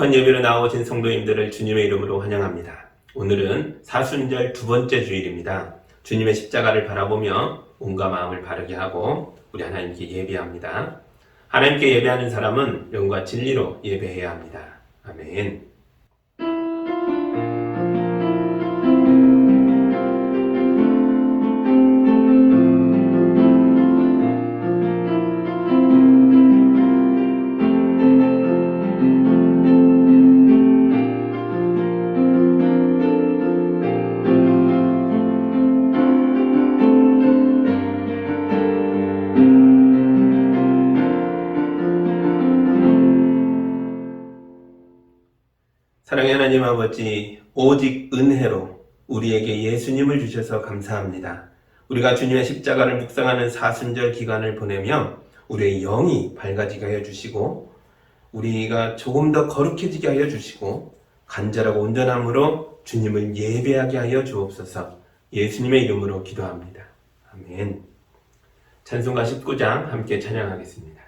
거룩한 예배로 나오신 성도님들을 주님의 이름으로 환영합니다. 오늘은 사순절 두 번째 주일입니다. 주님의 십자가를 바라보며 몸과 마음을 바르게 하고 우리 하나님께 예배합니다. 하나님께 예배하는 사람은 영과 진리로 예배해야 합니다. 아멘. 사랑의 하나님 아버지, 오직 은혜로 우리에게 예수님을 주셔서 감사합니다. 우리가 주님의 십자가를 묵상하는 사순절 기간을 보내며 우리의 영이 밝아지게 하여 주시고 우리가 조금 더 거룩해지게 하여 주시고 간절하고 온전함으로 주님을 예배하게 하여 주옵소서. 예수님의 이름으로 기도합니다. 아멘. 찬송가 19장 함께 찬양하겠습니다.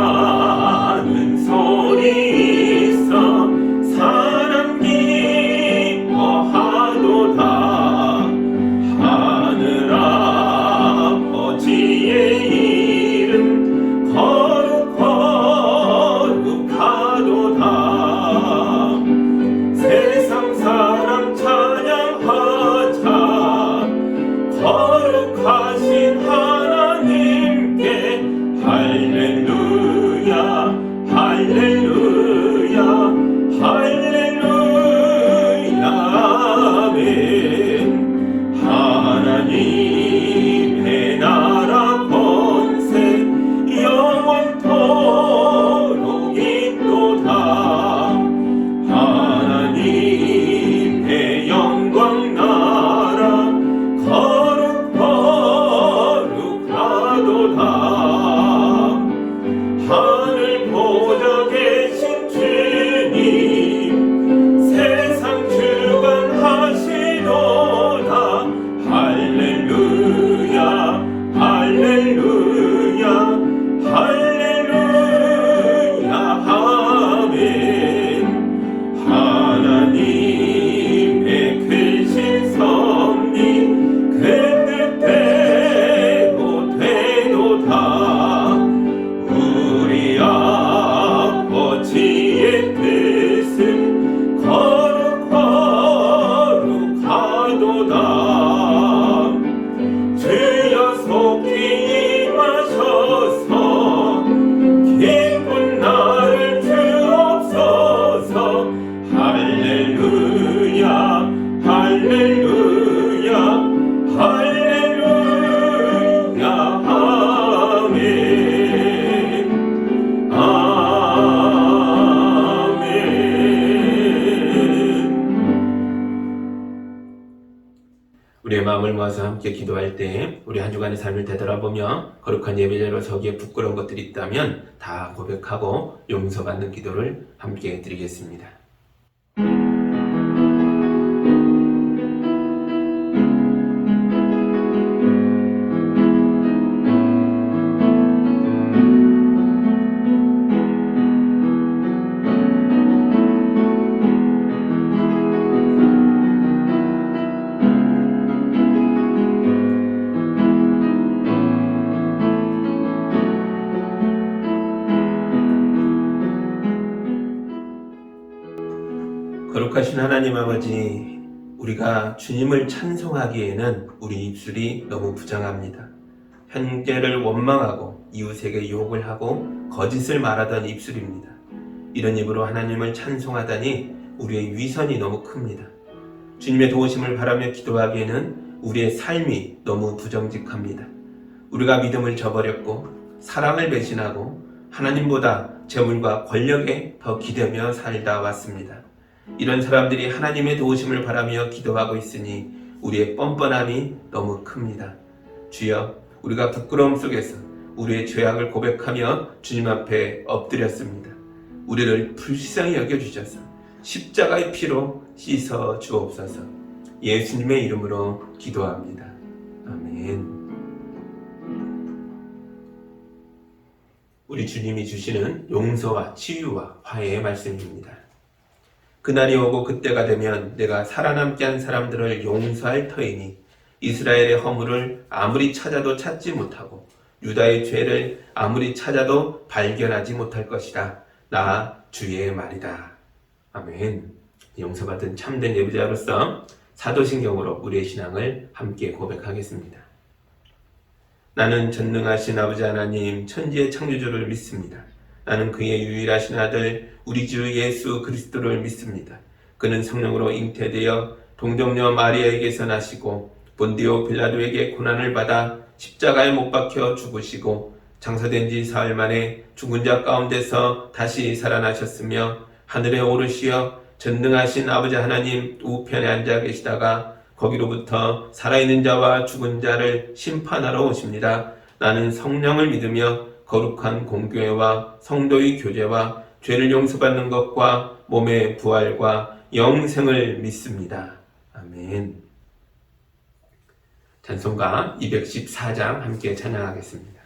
찬송하는 소리 있어 사람 기뻐하도다. 하늘 아버지의 이름 거룩하도다. 세상 사람 찬양하자. 거룩하신 하나님께 할렐루야 할렐루야 할렐루야 아멘. 하나님의 나라 권세 영원토록 있도다. 하나님의 영광 나라 거룩하도다. 하늘 보좌 계신 주님 세상 주관하시도다. 할렐루야 할렐루야 할렐루야 아멘. 하나님의 크신 섭리 그 뜻대로 되도다. 우리 아버지의 뜻은 거룩하도다. 주여 속히 임하셔서 기쁜 나를 주옵소서. 할렐루야 할렐루야 할렐루야 아멘. 우리의 마음을 모아서 함께 기도할 때 우리 한 주간의 삶을 되돌아보며 거룩한 예배자로 서기에 부끄러운 것들이 있다면 다 고백하고 용서받는 기도를 함께 드리겠습니다. 거룩하신 하나님 아버지, 우리가 주님을 찬송하기에는 우리 입술이 너무 부정합니다. 형제를 원망하고 이웃에게 욕을 하고 거짓을 말하던 입술입니다. 이런 입으로 하나님을 찬송하다니 우리의 위선이 너무 큽니다. 주님의 도우심을 바라며 기도하기에는 우리의 삶이 너무 부정직합니다. 우리가 믿음을 저버렸고 사랑을 배신하고 하나님보다 재물과 권력에 더 기대며 살다 왔습니다. 이런 사람들이 하나님의 도우심을 바라며 기도하고 있으니 우리의 뻔뻔함이 너무 큽니다. 주여, 우리가 부끄러움 속에서 우리의 죄악을 고백하며 주님 앞에 엎드렸습니다. 우리를 불쌍히 여겨주셔서 십자가의 피로 씻어 주옵소서. 예수님의 이름으로 기도합니다. 아멘. 우리 주님이 주시는 용서와 치유와 화해의 말씀입니다. 그날이 오고 그때가 되면 내가 살아남게 한 사람들을 용서할 터이니 이스라엘의 허물을 아무리 찾아도 찾지 못하고 유다의 죄를 아무리 찾아도 발견하지 못할 것이다. 나 주의 말이다. 아멘. 용서받은 참된 예배자로서 사도신경으로 우리의 신앙을 함께 고백하겠습니다. 나는 전능하신 아버지 하나님 천지의 창조주를 믿습니다. 나는 그의 유일하신 아들 우리 주 예수 그리스도를 믿습니다. 그는 성령으로 잉태되어 동정녀 마리아에게서 나시고 본디오 빌라도에게 고난을 받아 십자가에 못 박혀 죽으시고 장사된 지 사흘 만에 죽은 자 가운데서 다시 살아나셨으며 하늘에 오르시어 전능하신 아버지 하나님 우편에 앉아 계시다가 거기로부터 살아있는 자와 죽은 자를 심판하러 오십니다. 나는 성령을 믿으며 거룩한 공교회와 성도의 교제와 죄를 용서받는 것과 몸의 부활과 영생을 믿습니다. 아멘. 찬송가 214장 함께 찬양하겠습니다.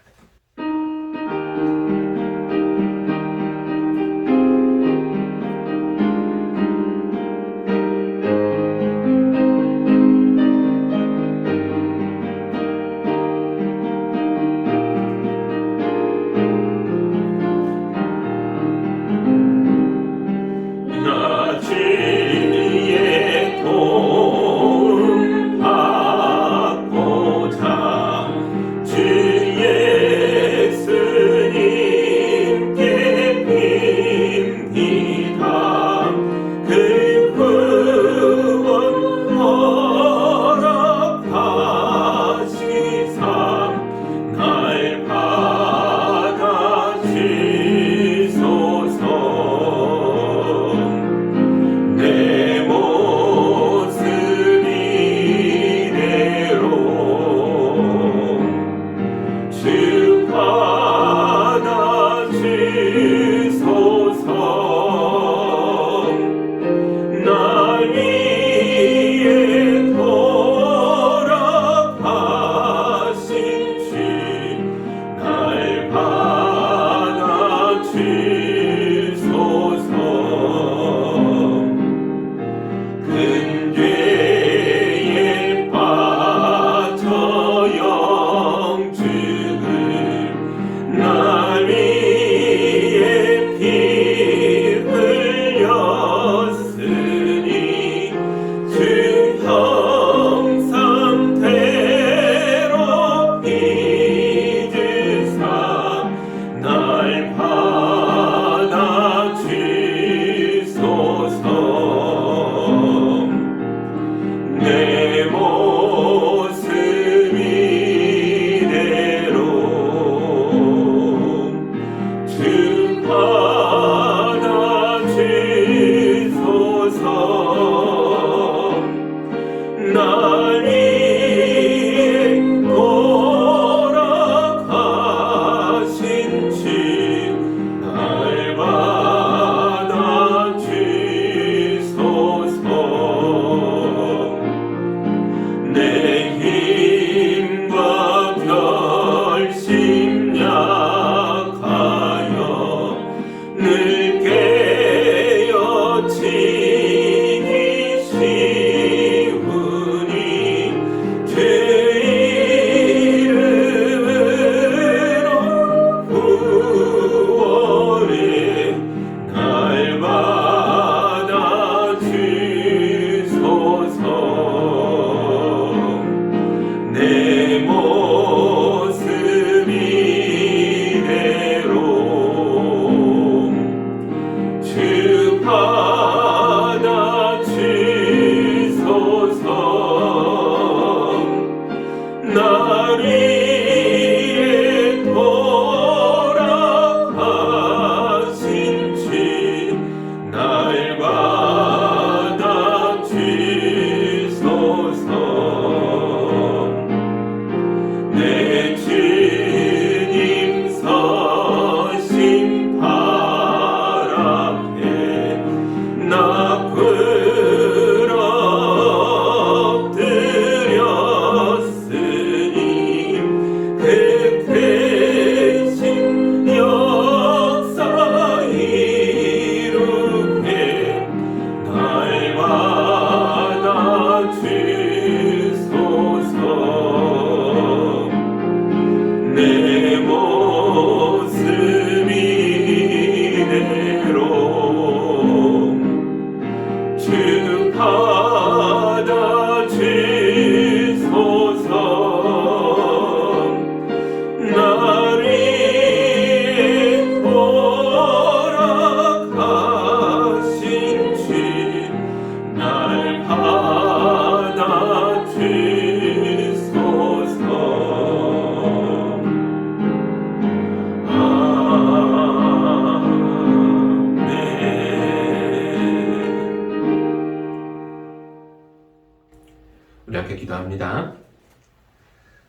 함께 기도합니다.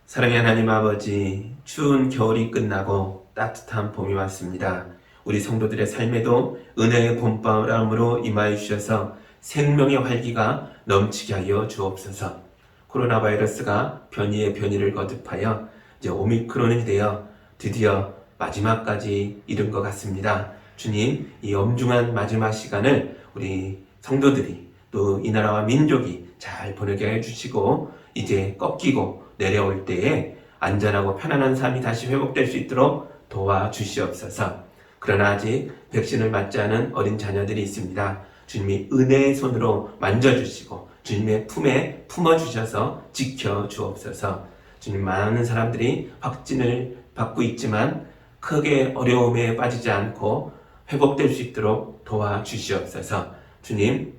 사랑의 하나님 아버지, 추운 겨울이 끝나고 따뜻한 봄이 왔습니다. 우리 성도들의 삶에도 은혜의 봄바람으로 임하여 주셔서 생명의 활기가 넘치게 하여 주옵소서. 코로나 바이러스가 변이의 변이를 거듭하여 이제 오미크론이 되어 드디어 마지막까지 이른 것 같습니다. 주님, 이 엄중한 마지막 시간을 우리 성도들이 또 이 나라와 민족이 잘 보내게 해주시고 이제 꺾이고 내려올 때에 안전하고 편안한 삶이 다시 회복될 수 있도록 도와주시옵소서. 그러나 아직 백신을 맞지 않은 어린 자녀들이 있습니다. 주님이 은혜의 손으로 만져주시고 주님의 품에 품어주셔서 지켜주옵소서. 주님, 많은 사람들이 확진을 받고 있지만 크게 어려움에 빠지지 않고 회복될 수 있도록 도와주시옵소서. 주님,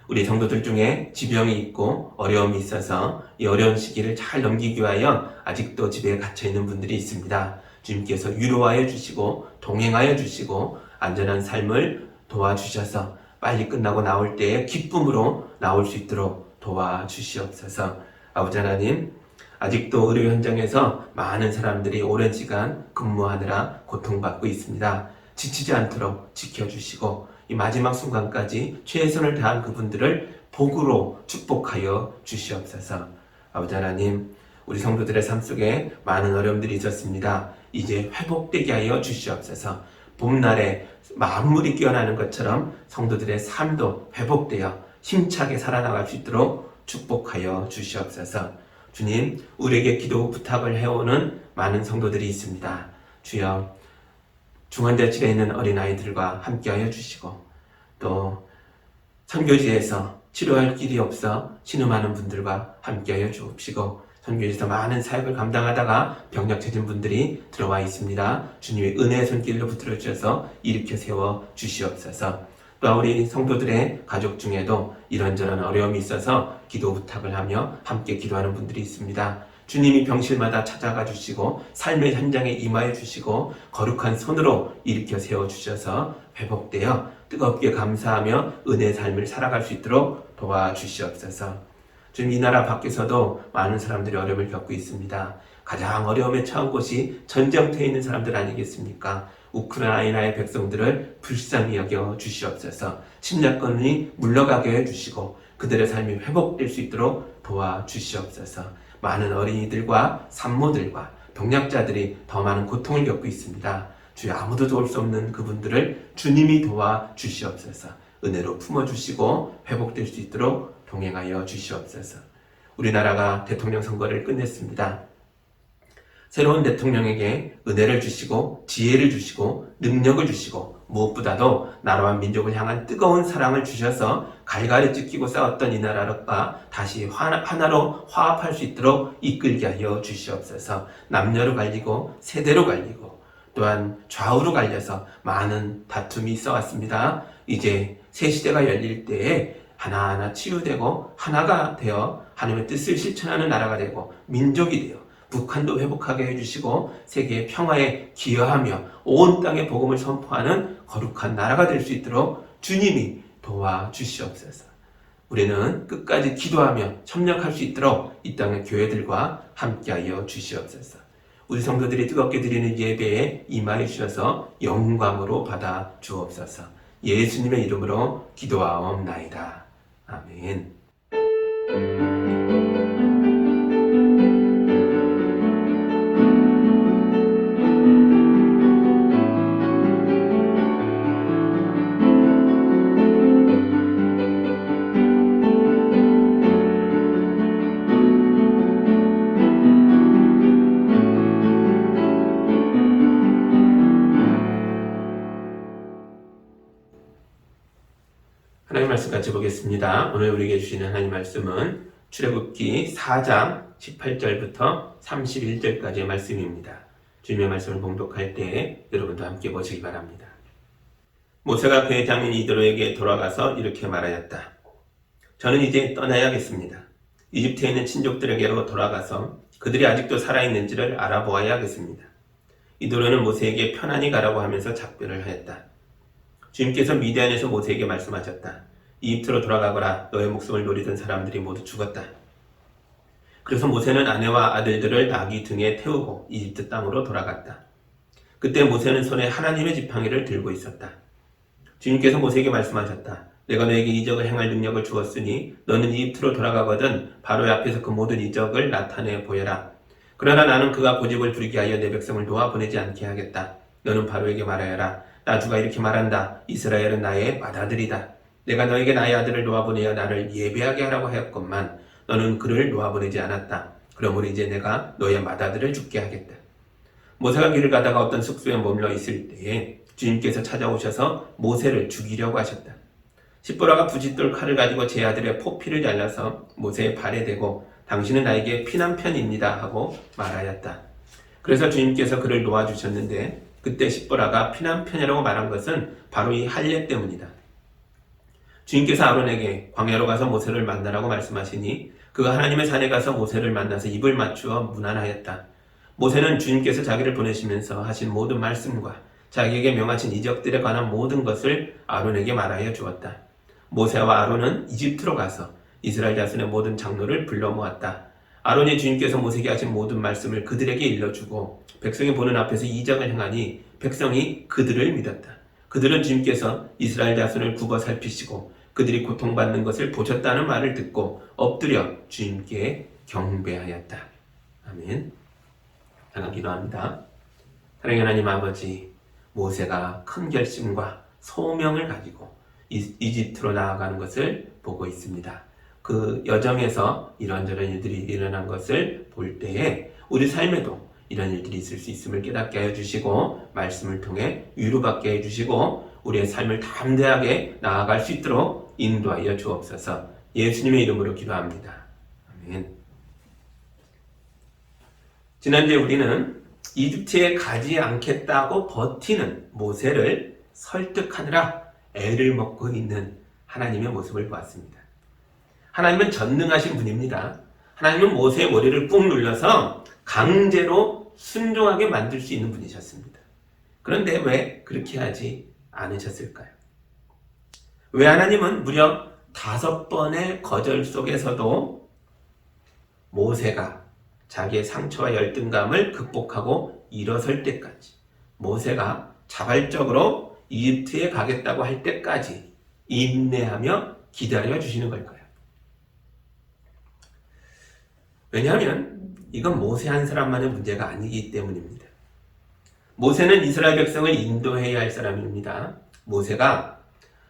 우리 성도들 중에 지병이 있고 어려움이 있어서 이 어려운 시기를 잘 넘기기 위하여 아직도 집에 갇혀있는 분들이 있습니다. 주님께서 위로하여 주시고 동행하여 주시고 안전한 삶을 도와주셔서 빨리 끝나고 나올 때에 기쁨으로 나올 수 있도록 도와주시옵소서. 아버지 하나님, 아직도 의료 현장에서 많은 사람들이 오랜 시간 근무하느라 고통받고 있습니다. 지치지 않도록 지켜주시고 이 마지막 순간까지 최선을 다한 그분들을 복으로 축복하여 주시옵소서. 아버지 하나님, 우리 성도들의 삶 속에 많은 어려움들이 있었습니다. 이제 회복되게 하여 주시옵소서. 봄날에 만물이 깨어나는 것처럼 성도들의 삶도 회복되어 힘차게 살아나갈 수 있도록 축복하여 주시옵소서. 주님, 우리에게 기도 부탁을 해오는 많은 성도들이 있습니다. 주여, 중환자실에 있는 어린아이들과 함께하여 주시고 또 선교지에서 치료할 길이 없어 신음하는 분들과 함께하여 주옵시고 선교지에서 많은 사역을 감당하다가 병력 처진 분들이 들어와 있습니다. 주님의 은혜의 손길로 붙들어 주셔서 일으켜 세워 주시옵소서. 또 우리 성도들의 가족 중에도 이런저런 어려움이 있어서 기도 부탁을 하며 함께 기도하는 분들이 있습니다. 주님이 병실마다 찾아가 주시고 삶의 현장에 임하여 주시고 거룩한 손으로 일으켜 세워주셔서 회복되어 뜨겁게 감사하며 은혜의 삶을 살아갈 수 있도록 도와주시옵소서. 주님, 이 나라 밖에서도 많은 사람들이 어려움을 겪고 있습니다. 가장 어려움에 처한 곳이 전쟁터에 있는 사람들 아니겠습니까? 우크라이나의 백성들을 불쌍히 여겨 주시옵소서. 침략권이 물러가게 해주시고 그들의 삶이 회복될 수 있도록 도와주시옵소서. 많은 어린이들과 산모들과 병약자들이 더 많은 고통을 겪고 있습니다. 주여, 아무도 도울 수 없는 그분들을 주님이 도와주시옵소서. 은혜로 품어주시고 회복될 수 있도록 동행하여 주시옵소서. 우리나라가 대통령 선거를 끝냈습니다. 새로운 대통령에게 은혜를 주시고 지혜를 주시고 능력을 주시고 무엇보다도 나라와 민족을 향한 뜨거운 사랑을 주셔서 갈갈이 찢기고 싸웠던 이 나라가 다시 하나로 화합할 수 있도록 이끌게 하여 주시옵소서. 남녀로 갈리고 세대로 갈리고 또한 좌우로 갈려서 많은 다툼이 있어 왔습니다. 이제 새 시대가 열릴 때에 하나하나 치유되고 하나가 되어 하나님의 뜻을 실천하는 나라가 되고 민족이 되어 북한도 회복하게 해주시고 세계의 평화에 기여하며 온 땅에 복음을 선포하는 거룩한 나라가 될 수 있도록 주님이 도와주시옵소서. 우리는 끝까지 기도하며 협력할 수 있도록 이 땅의 교회들과 함께하여 주시옵소서. 우리 성도들이 뜨겁게 드리는 예배에 임하여 주셔서 영광으로 받아 주옵소서. 예수님의 이름으로 기도하옵나이다. 아멘. 하나님 말씀 같이 보겠습니다. 오늘 우리에게 주시는 하나님 말씀은 출애굽기 4장 18절부터 31절까지의 말씀입니다. 주님의 말씀을 봉독할 때 여러분도 함께 보시기 바랍니다. 모세가 그의 장인 이드로에게 돌아가서 이렇게 말하였다. 저는 이제 떠나야겠습니다. 이집트에 있는 친족들에게로 돌아가서 그들이 아직도 살아있는지를 알아보아야겠습니다. 이드로는 모세에게 편안히 가라고 하면서 작별을 하였다. 주님께서 미디안에서 모세에게 말씀하셨다. 이집트로 돌아가거라. 너의 목숨을 노리던 사람들이 모두 죽었다. 그래서 모세는 아내와 아들들을 나귀 등에 태우고 이집트 땅으로 돌아갔다. 그때 모세는 손에 하나님의 지팡이를 들고 있었다. 주님께서 모세에게 말씀하셨다. 내가 너에게 이적을 행할 능력을 주었으니 너는 이집트로 돌아가거든 바로의 앞에서 그 모든 이적을 나타내 보여라. 그러나 나는 그가 고집을 부리게 하여 내 백성을 놓아 보내지 않게 하겠다. 너는 바로에게 말하여라. 나 주가 이렇게 말한다. 이스라엘은 나의 맏아들이다. 내가 너에게 나의 아들을 놓아보내어 나를 예배하게 하라고 하였건만 너는 그를 놓아보내지 않았다. 그러므로 이제 내가 너의 맏아들을 죽게 하겠다. 모세가 길을 가다가 어떤 숙소에 머물러 있을 때에 주님께서 찾아오셔서 모세를 죽이려고 하셨다. 십보라가 부싯돌 칼을 가지고 제 아들의 포피를 잘라서 모세의 발에 대고 당신은 나에게 피난편입니다 하고 말하였다. 그래서 주님께서 그를 놓아주셨는데 그때 십보라가 피난편이라고 말한 것은 바로 이 할례 때문이다. 주님께서 아론에게 광야로 가서 모세를 만나라고 말씀하시니 그가 하나님의 산에 가서 모세를 만나서 입을 맞추어 문안하였다. 모세는 주님께서 자기를 보내시면서 하신 모든 말씀과 자기에게 명하신 이적들에 관한 모든 것을 아론에게 말하여 주었다. 모세와 아론은 이집트로 가서 이스라엘 자손의 모든 장로를 불러 모았다. 아론이 주님께서 모세에게 하신 모든 말씀을 그들에게 일러주고 백성이 보는 앞에서 이적을 행하니 백성이 그들을 믿었다. 그들은 주님께서 이스라엘 자손을 굽어 살피시고 그들이 고통받는 것을 보셨다는 말을 듣고 엎드려 주님께 경배하였다. 아멘. 하나 기도합니다. 사랑의 하나님 아버지, 모세가 큰 결심과 소명을 가지고 이집트로 나아가는 것을 보고 있습니다. 그 여정에서 이런저런 일들이 일어난 것을 볼 때에 우리 삶에도 이런 일들이 있을 수 있음을 깨닫게 하여 주시고 말씀을 통해 위로받게 해 주시고 우리의 삶을 담대하게 나아갈 수 있도록 인도하여 주옵소서. 예수님의 이름으로 기도합니다. 아멘. 지난주에 우리는 이집트에 가지 않겠다고 버티는 모세를 설득하느라 애를 먹고 있는 하나님의 모습을 보았습니다. 하나님은 전능하신 분입니다. 하나님은 모세의 머리를 꾹 눌러서 강제로 순종하게 만들 수 있는 분이셨습니다. 그런데 왜 그렇게 하지 않으셨을까요? 왜 하나님은 무려 5번의 거절 속에서도 모세가 자기의 상처와 열등감을 극복하고 일어설 때까지, 모세가 자발적으로 이집트에 가겠다고 할 때까지 인내하며 기다려 주시는 걸까요? 왜냐하면 이건 모세 한 사람만의 문제가 아니기 때문입니다. 모세는 이스라엘 백성을 인도해야 할 사람입니다. 모세가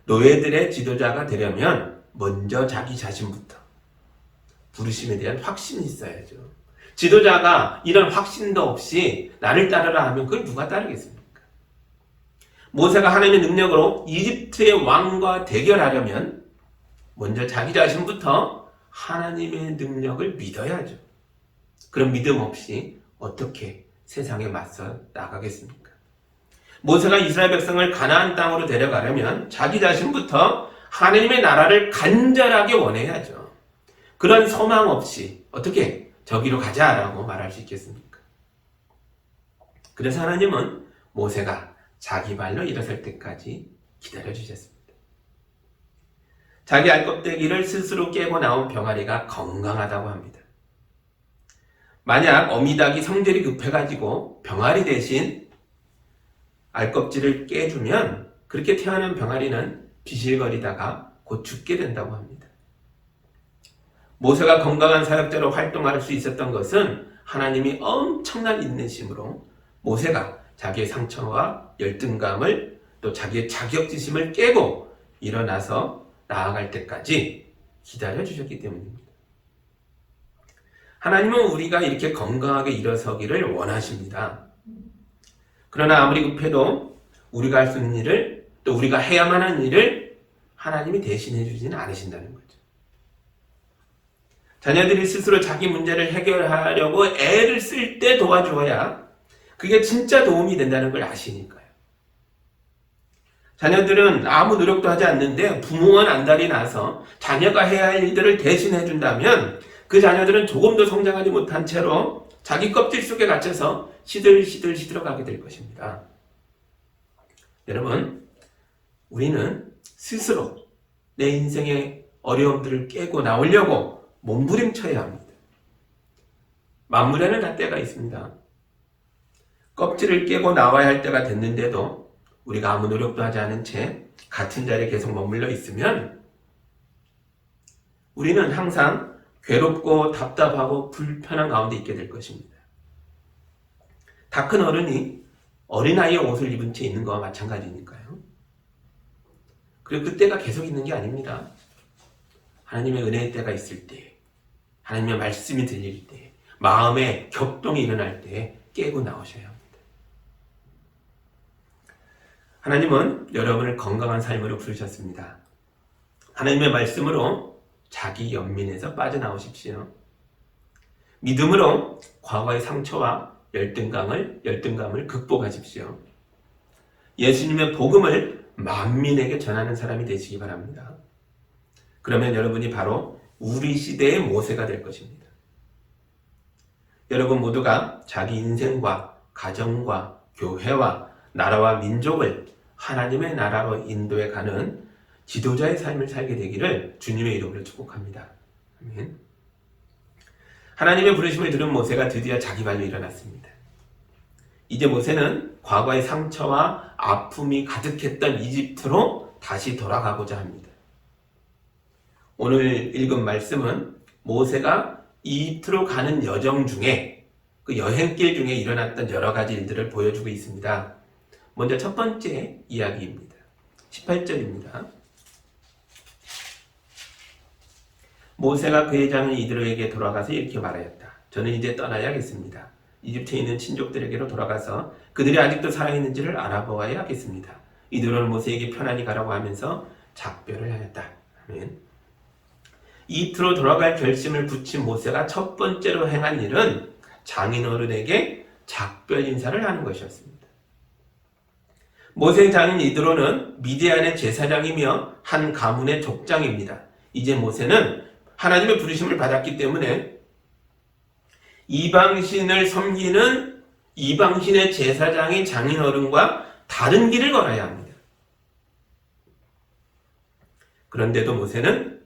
노예들의 지도자가 되려면 먼저 자기 자신부터 부르심에 대한 확신이 있어야죠. 지도자가 이런 확신도 없이 나를 따르라 하면 그걸 누가 따르겠습니까? 모세가 하나님의 능력으로 이집트의 왕과 대결하려면 먼저 자기 자신부터 하나님의 능력을 믿어야죠. 그런 믿음 없이 어떻게 세상에 맞서 나가겠습니까? 모세가 이스라엘 백성을 가나안 땅으로 데려가려면 자기 자신부터 하나님의 나라를 간절하게 원해야죠. 그런 소망 없이 어떻게 저기로 가자라고 말할 수 있겠습니까? 그래서 하나님은 모세가 자기 발로 일어설 때까지 기다려주셨습니다. 자기 알껍데기를 스스로 깨고 나온 병아리가 건강하다고 합니다. 만약 어미닭이 성질이 급해가지고 병아리 대신 알껍질을 깨주면 그렇게 태어난 병아리는 비실거리다가 곧 죽게 된다고 합니다. 모세가 건강한 사역자로 활동할 수 있었던 것은 하나님이 엄청난 인내심으로 모세가 자기의 상처와 열등감을 또 자기의 자격지심을 깨고 일어나서 나아갈 때까지 기다려주셨기 때문입니다. 하나님은 우리가 이렇게 건강하게 일어서기를 원하십니다. 그러나 아무리 급해도 우리가 할 수 있는 일을 또 우리가 해야만 하는 일을 하나님이 대신해 주지는 않으신다는 거죠. 자녀들이 스스로 자기 문제를 해결하려고 애를 쓸 때 도와주어야 그게 진짜 도움이 된다는 걸 아시니까요. 자녀들은 아무 노력도 하지 않는데 부모가 안달이 나서 자녀가 해야 할 일들을 대신해 준다면 그 자녀들은 조금도 성장하지 못한 채로 자기 껍질 속에 갇혀서 시들시들가게 될 것입니다. 여러분, 우리는 스스로 내 인생의 어려움들을 깨고 나오려고 몸부림쳐야 합니다. 만물에는 다 때가 있습니다. 껍질을 깨고 나와야 할 때가 됐는데도 우리가 아무 노력도 하지 않은 채 같은 자리에 계속 머물러 있으면 우리는 항상 괴롭고 답답하고 불편한 가운데 있게 될 것입니다. 다 큰 어른이 어린아이의 옷을 입은 채 있는 거와 마찬가지니까요. 그리고 그때가 계속 있는 게 아닙니다. 하나님의 은혜의 때가 있을 때, 하나님의 말씀이 들릴 때, 마음에 격동이 일어날 때 깨고 나오셔야 합니다. 하나님은 여러분을 건강한 삶으로 부르셨습니다. 하나님의 말씀으로 자기 연민에서 빠져나오십시오. 믿음으로 과거의 상처와 열등감을 극복하십시오. 예수님의 복음을 만민에게 전하는 사람이 되시기 바랍니다. 그러면 여러분이 바로 우리 시대의 모세가 될 것입니다. 여러분 모두가 자기 인생과 가정과 교회와 나라와 민족을 하나님의 나라로 인도해 가는 지도자의 삶을 살게 되기를 주님의 이름으로 축복합니다. 아멘. 하나님의 부르심을 들은 모세가 드디어 자기 발로 일어났습니다. 이제 모세는 과거의 상처와 아픔이 가득했던 이집트로 다시 돌아가고자 합니다. 오늘 읽은 말씀은 모세가 이집트로 가는 여정 중에 그 여행길 중에 일어났던 여러 가지 일들을 보여주고 있습니다. 먼저 첫 번째 이야기입니다. 18절입니다. 모세가 그의 장인 이드로에게 돌아가서 이렇게 말하였다. 저는 이제 떠나야겠습니다. 이집트에 있는 친족들에게로 돌아가서 그들이 아직도 살아있는지를 알아보아야 하겠습니다. 이드로는 모세에게 편안히 가라고 하면서 작별을 하였다. 아멘. 이집트로 돌아갈 결심을 굳힌 모세가 첫 번째로 행한 일은 장인어른에게 작별 인사를 하는 것이었습니다. 모세의 장인 이드로는 미디안의 제사장이며 한 가문의 족장입니다. 이제 모세는 하나님의 부르심을 받았기 때문에 이방신을 섬기는 이방신의 제사장인 장인어른과 다른 길을 걸어야 합니다. 그런데도 모세는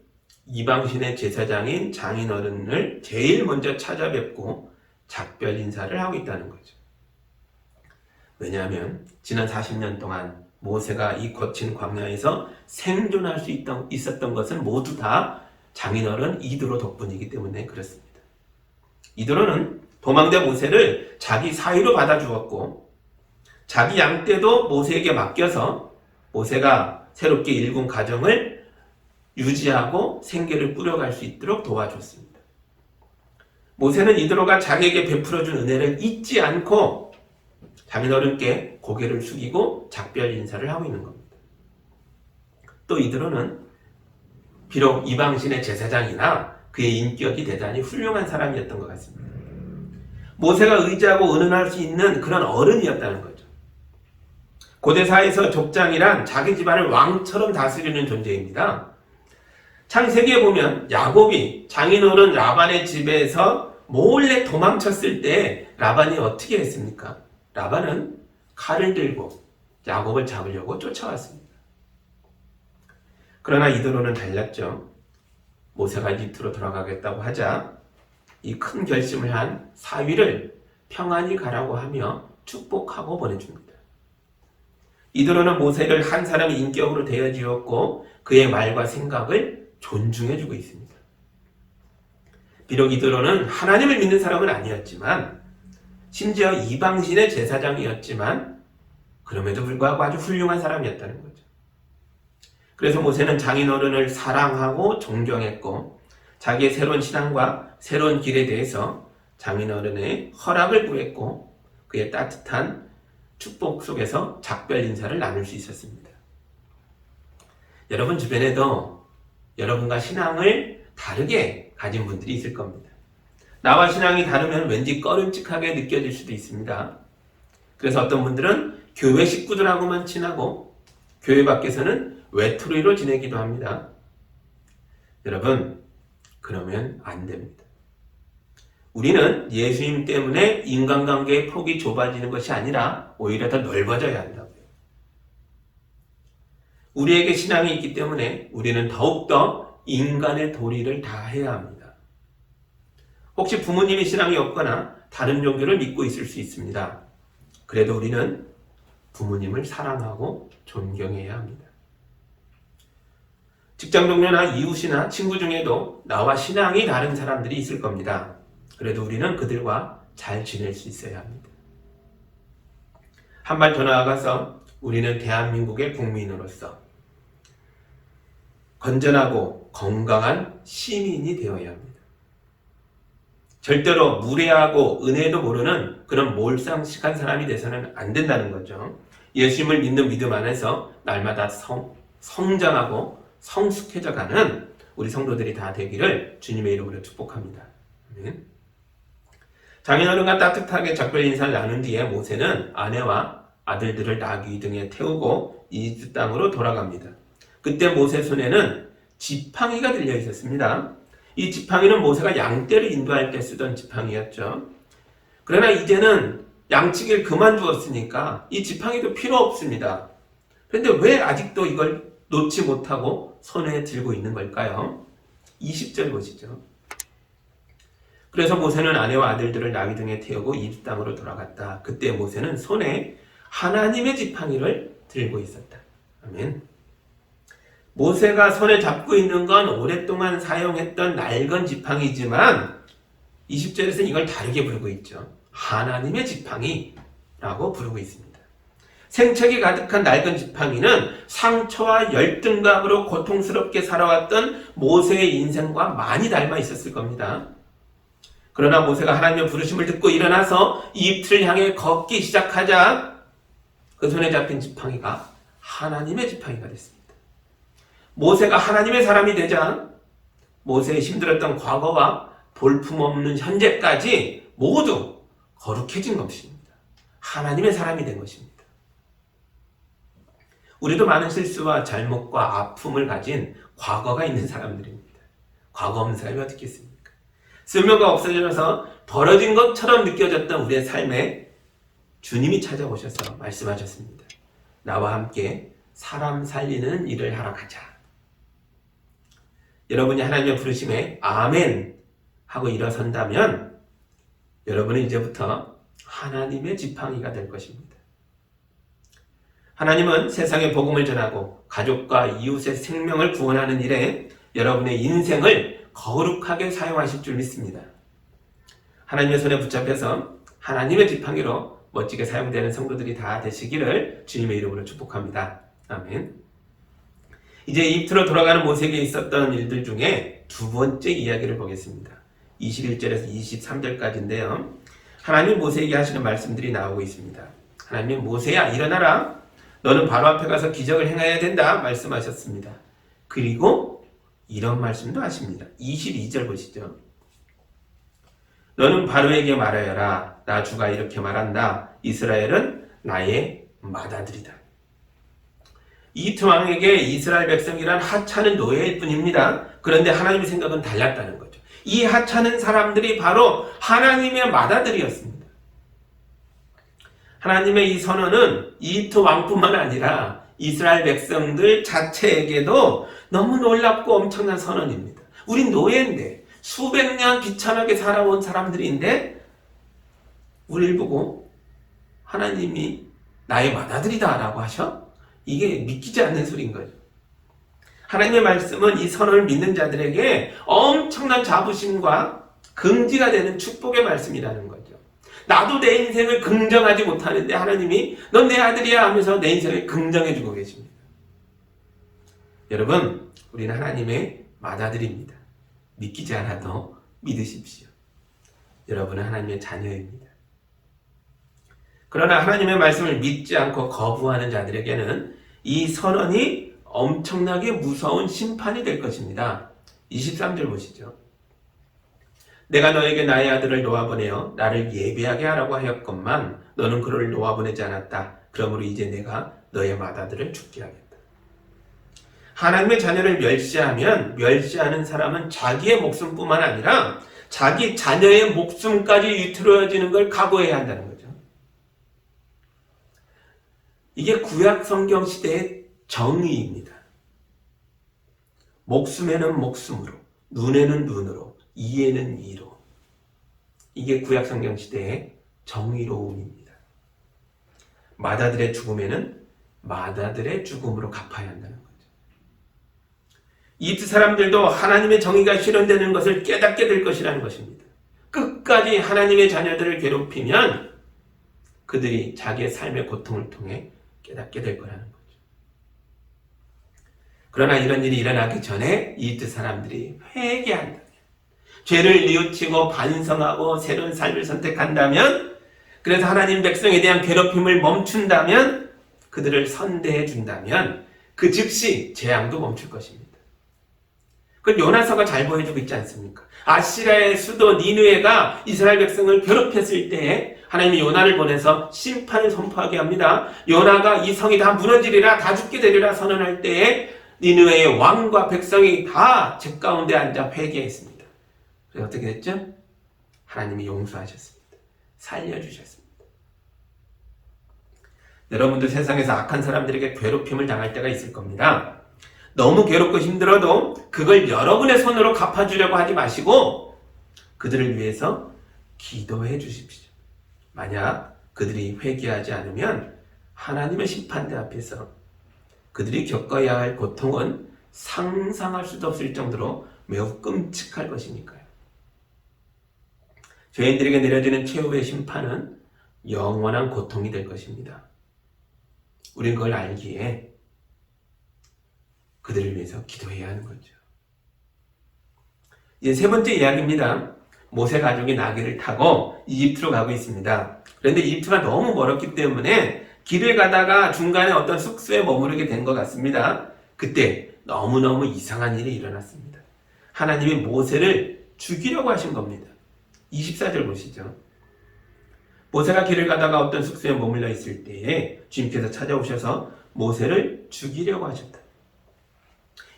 이방신의 제사장인 장인어른을 제일 먼저 찾아뵙고 작별 인사를 하고 있다는 거죠. 왜냐하면 지난 40년 동안 모세가 이 거친 광야에서 생존할 수 있었던 것은 모두 다 장인어른 이드로 덕분이기 때문에 그렇습니다. 이드로는 도망자 모세를 자기 사위로 받아주었고 자기 양떼도 모세에게 맡겨서 모세가 새롭게 일군 가정을 유지하고 생계를 꾸려갈 수 있도록 도와줬습니다. 모세는 이드로가 자기에게 베풀어준 은혜를 잊지 않고 장인어른께 고개를 숙이고 작별 인사를 하고 있는 겁니다. 또 이드로는 비록 이방신의 제사장이나 그의 인격이 대단히 훌륭한 사람이었던 것 같습니다. 모세가 의지하고 은은할 수 있는 그런 어른이었다는 거죠. 고대사에서 족장이란 자기 집안을 왕처럼 다스리는 존재입니다. 창세기에 보면 야곱이 장인어른 라반의 집에서 몰래 도망쳤을 때 라반이 어떻게 했습니까? 라반은 칼을 들고 야곱을 잡으려고 쫓아왔습니다. 그러나 이드로는 달랐죠. 모세가 이집트로 돌아가겠다고 하자 이 큰 결심을 한 사위를 평안히 가라고 하며 축복하고 보내줍니다. 이드로는 모세를 한 사람의 인격으로 대해주었고 그의 말과 생각을 존중해주고 있습니다. 비록 이드로는 하나님을 믿는 사람은 아니었지만 심지어 이방신의 제사장이었지만 그럼에도 불구하고 아주 훌륭한 사람이었다는 거죠. 그래서 모세는 장인어른을 사랑하고 존경했고 자기의 새로운 신앙과 새로운 길에 대해서 장인어른의 허락을 구했고 그의 따뜻한 축복 속에서 작별 인사를 나눌 수 있었습니다. 여러분 주변에도 여러분과 신앙을 다르게 가진 분들이 있을 겁니다. 나와 신앙이 다르면 왠지 꺼림칙하게 느껴질 수도 있습니다. 그래서 어떤 분들은 교회 식구들하고만 친하고 교회 밖에서는 외톨이로 지내기도 합니다. 여러분, 그러면 안 됩니다. 우리는 예수님 때문에 인간관계의 폭이 좁아지는 것이 아니라 오히려 더 넓어져야 한다고요. 우리에게 신앙이 있기 때문에 우리는 더욱더 인간의 도리를 다해야 합니다. 혹시 부모님이 신앙이 없거나 다른 종교를 믿고 있을 수 있습니다. 그래도 우리는 부모님을 사랑하고 존경해야 합니다. 직장 동료나 이웃이나 친구 중에도 나와 신앙이 다른 사람들이 있을 겁니다. 그래도 우리는 그들과 잘 지낼 수 있어야 합니다. 한 발 더 나아가서 우리는 대한민국의 국민으로서 건전하고 건강한 시민이 되어야 합니다. 절대로 무례하고 은혜도 모르는 그런 몰상식한 사람이 돼서는 안 된다는 거죠. 예수님을 믿는 믿음 안에서 날마다 성장하고 성숙해져 가는 우리 성도들이 다 되기를 주님의 이름으로 축복합니다. 아멘. 장인어른과 따뜻하게 작별 인사를 나눈 뒤에 모세는 아내와 아들들을 나귀 등에 태우고 이집트 땅으로 돌아갑니다. 그때 모세 손에는 지팡이가 들려 있었습니다. 이 지팡이는 모세가 양떼를 인도할 때 쓰던 지팡이였죠. 그러나 이제는 양치기를 그만두었으니까 이 지팡이도 필요 없습니다. 그런데 왜 아직도 이걸 놓지 못하고 손에 들고 있는 걸까요? 20절 보시죠. 그래서 모세는 아내와 아들들을 나귀 등에 태우고 이집트 땅으로 돌아갔다. 그때 모세는 손에 하나님의 지팡이를 들고 있었다. 아멘. 모세가 손에 잡고 있는 건 오랫동안 사용했던 낡은 지팡이지만 20절에서는 이걸 다르게 부르고 있죠. 하나님의 지팡이라고 부르고 있습니다. 생채기 가득한 낡은 지팡이는 상처와 열등감으로 고통스럽게 살아왔던 모세의 인생과 많이 닮아 있었을 겁니다. 그러나 모세가 하나님의 부르심을 듣고 일어나서 이집트를 향해 걷기 시작하자 그 손에 잡힌 지팡이가 하나님의 지팡이가 됐습니다. 모세가 하나님의 사람이 되자 모세의 힘들었던 과거와 볼품없는 현재까지 모두 거룩해진 것입니다. 하나님의 사람이 된 것입니다. 우리도 많은 실수와 잘못과 아픔을 가진 과거가 있는 사람들입니다. 과거 없는 사람이 어떻게 있습니까? 쓸모가 없어져서 벌어진 것처럼 느껴졌던 우리의 삶에 주님이 찾아오셔서 말씀하셨습니다. 나와 함께 사람 살리는 일을 하러 가자. 여러분이 하나님의 부르심에 아멘 하고 일어선다면 여러분은 이제부터 하나님의 지팡이가 될 것입니다. 하나님은 세상에 복음을 전하고 가족과 이웃의 생명을 구원하는 일에 여러분의 인생을 거룩하게 사용하실 줄 믿습니다. 하나님의 손에 붙잡혀서 하나님의 지팡이로 멋지게 사용되는 성도들이 다 되시기를 주님의 이름으로 축복합니다. 아멘. 이제 이집트로 돌아가는 모세에게 있었던 일들 중에 두 번째 이야기를 보겠습니다. 21절에서 23절까지인데요. 하나님 모세에게 하시는 말씀들이 나오고 있습니다. 하나님은 모세야 일어나라. 너는 바로 앞에 가서 기적을 행해야 된다 말씀하셨습니다. 그리고 이런 말씀도 하십니다. 22절 보시죠. 너는 바로에게 말하여라. 나 주가 이렇게 말한다. 이스라엘은 나의 맏아들이다. 이집트 왕에게 이스라엘 백성이란 하찮은 노예일 뿐입니다. 그런데 하나님의 생각은 달랐다는 거죠. 이 하찮은 사람들이 바로 하나님의 맏아들이었습니다. 하나님의 이 선언은 이집트 왕뿐만 아니라 이스라엘 백성들 자체에게도 너무 놀랍고 엄청난 선언입니다. 우린 노예인데 수백 년 비참하게 살아온 사람들인데 우리를 보고 하나님이 나의 맏아들이다 라고 하셔? 이게 믿기지 않는 소리인 거죠. 하나님의 말씀은 이 선언을 믿는 자들에게 엄청난 자부심과 긍지가 되는 축복의 말씀이라는 거죠. 나도 내 인생을 긍정하지 못하는데 하나님이 넌 내 아들이야 하면서 내 인생을 긍정해주고 계십니다. 여러분, 우리는 하나님의 맏아들입니다. 믿기지 않아도 믿으십시오. 여러분은 하나님의 자녀입니다. 그러나 하나님의 말씀을 믿지 않고 거부하는 자들에게는 이 선언이 엄청나게 무서운 심판이 될 것입니다. 23절 보시죠. 내가 너에게 나의 아들을 놓아보내어 나를 예배하게 하라고 하였건만 너는 그를 놓아보내지 않았다. 그러므로 이제 내가 너의 맏아들을 죽게 하겠다. 하나님의 자녀를 멸시하면 멸시하는 사람은 자기의 목숨뿐만 아니라 자기 자녀의 목숨까지 위태로워지는 걸 각오해야 한다는 거죠. 이게 구약 성경 시대의 정의입니다. 목숨에는 목숨으로, 눈에는 눈으로, 이에는 이로. 이게 구약 성경 시대의 정의로움입니다. 마다들의 죽음에는 마다들의 죽음으로 갚아야 한다는 거죠. 이집트 사람들도 하나님의 정의가 실현되는 것을 깨닫게 될 것이라는 것입니다. 끝까지 하나님의 자녀들을 괴롭히면 그들이 자기의 삶의 고통을 통해 깨닫게 될 거라는 거죠. 그러나 이런 일이 일어나기 전에 이집트 사람들이 회개한다면, 죄를 뉘우치고 반성하고 새로운 삶을 선택한다면, 그래서 하나님 백성에 대한 괴롭힘을 멈춘다면, 그들을 선대해 준다면 그 즉시 재앙도 멈출 것입니다. 그건 요나서가 잘 보여주고 있지 않습니까? 아시리아의 수도 니느웨가 이스라엘 백성을 괴롭혔을 때에 하나님이 요나를 보내서 심판을 선포하게 합니다. 요나가 이 성이 다 무너지리라, 다 죽게 되리라 선언할 때에 니느웨의 왕과 백성이 다 집 가운데 앉아 회개했습니다. 그래서 어떻게 됐죠? 하나님이 용서하셨습니다. 살려주셨습니다. 여러분도 세상에서 악한 사람들에게 괴롭힘을 당할 때가 있을 겁니다. 너무 괴롭고 힘들어도 그걸 여러분의 손으로 갚아주려고 하지 마시고 그들을 위해서 기도해 주십시오. 만약 그들이 회개하지 않으면 하나님의 심판대 앞에서 그들이 겪어야 할 고통은 상상할 수도 없을 정도로 매우 끔찍할 것이니까요. 죄인들에게 내려지는 최후의 심판은 영원한 고통이 될 것입니다. 우린 그걸 알기에 그들을 위해서 기도해야 하는 거죠. 이제 세 번째 이야기입니다. 모세 가족이 나귀를 타고 이집트로 가고 있습니다. 그런데 이집트가 너무 멀었기 때문에 길을 가다가 중간에 어떤 숙소에 머무르게 된 것 같습니다. 그때 너무너무 이상한 일이 일어났습니다. 하나님이 모세를 죽이려고 하신 겁니다. 24절 보시죠. 모세가 길을 가다가 어떤 숙소에 머물러 있을 때에 주님께서 찾아오셔서 모세를 죽이려고 하셨다.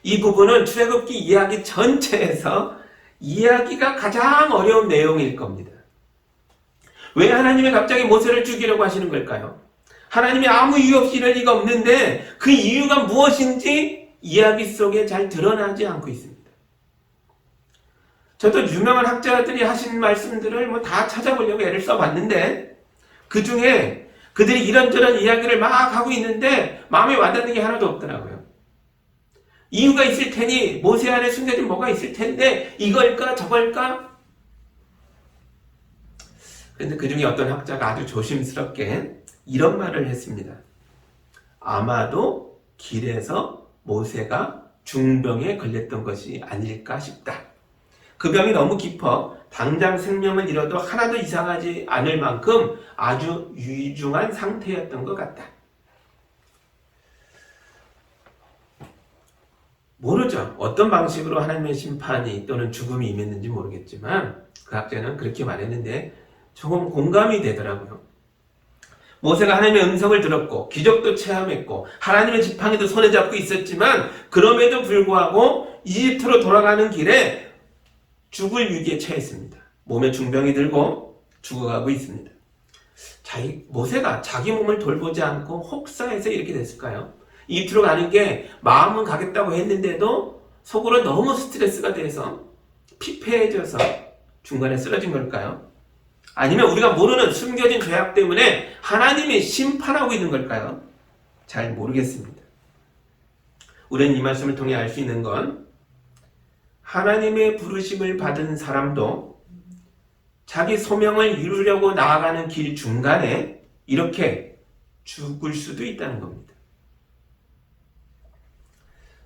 이 부분은 출애굽기 이야기 전체에서 이야기가 가장 어려운 내용일 겁니다. 왜 하나님이 갑자기 모세를 죽이려고 하시는 걸까요? 하나님이 아무 이유 없이 이럴 리가 없는데 그 이유가 무엇인지 이야기 속에 잘 드러나지 않고 있습니다. 저도 유명한 학자들이 하신 말씀들을 다 찾아보려고 애를 써봤는데 그 중에 그들이 이런저런 이야기를 막 하고 있는데 마음에 와닿는 게 하나도 없더라고요. 이유가 있을 테니 모세 안에 숨겨진 뭐가 있을 텐데 이걸까 저걸까? 그런데 그 중에 어떤 학자가 아주 조심스럽게 이런 말을 했습니다. 아마도 길에서 모세가 중병에 걸렸던 것이 아닐까 싶다. 그 병이 너무 깊어 당장 생명을 잃어도 하나도 이상하지 않을 만큼 아주 위중한 상태였던 것 같다. 모르죠. 어떤 방식으로 하나님의 심판이 또는 죽음이 임했는지 모르겠지만 그 학자는 그렇게 말했는데 조금 공감이 되더라고요. 모세가 하나님의 음성을 들었고 기적도 체험했고 하나님의 지팡이도 손에 잡고 있었지만 그럼에도 불구하고 이집트로 돌아가는 길에 죽을 위기에 처했습니다. 몸에 중병이 들고 죽어가고 있습니다. 모세가 자기 몸을 돌보지 않고 혹사해서 이렇게 됐을까요? 이집트로 가는 게 마음은 가겠다고 했는데도 속으로 너무 스트레스가 돼서 피폐해져서 중간에 쓰러진 걸까요? 아니면 우리가 모르는 숨겨진 죄악 때문에 하나님이 심판하고 있는 걸까요? 잘 모르겠습니다. 우리는 이 말씀을 통해 알 수 있는 건 하나님의 부르심을 받은 사람도 자기 소명을 이루려고 나아가는 길 중간에 이렇게 죽을 수도 있다는 겁니다.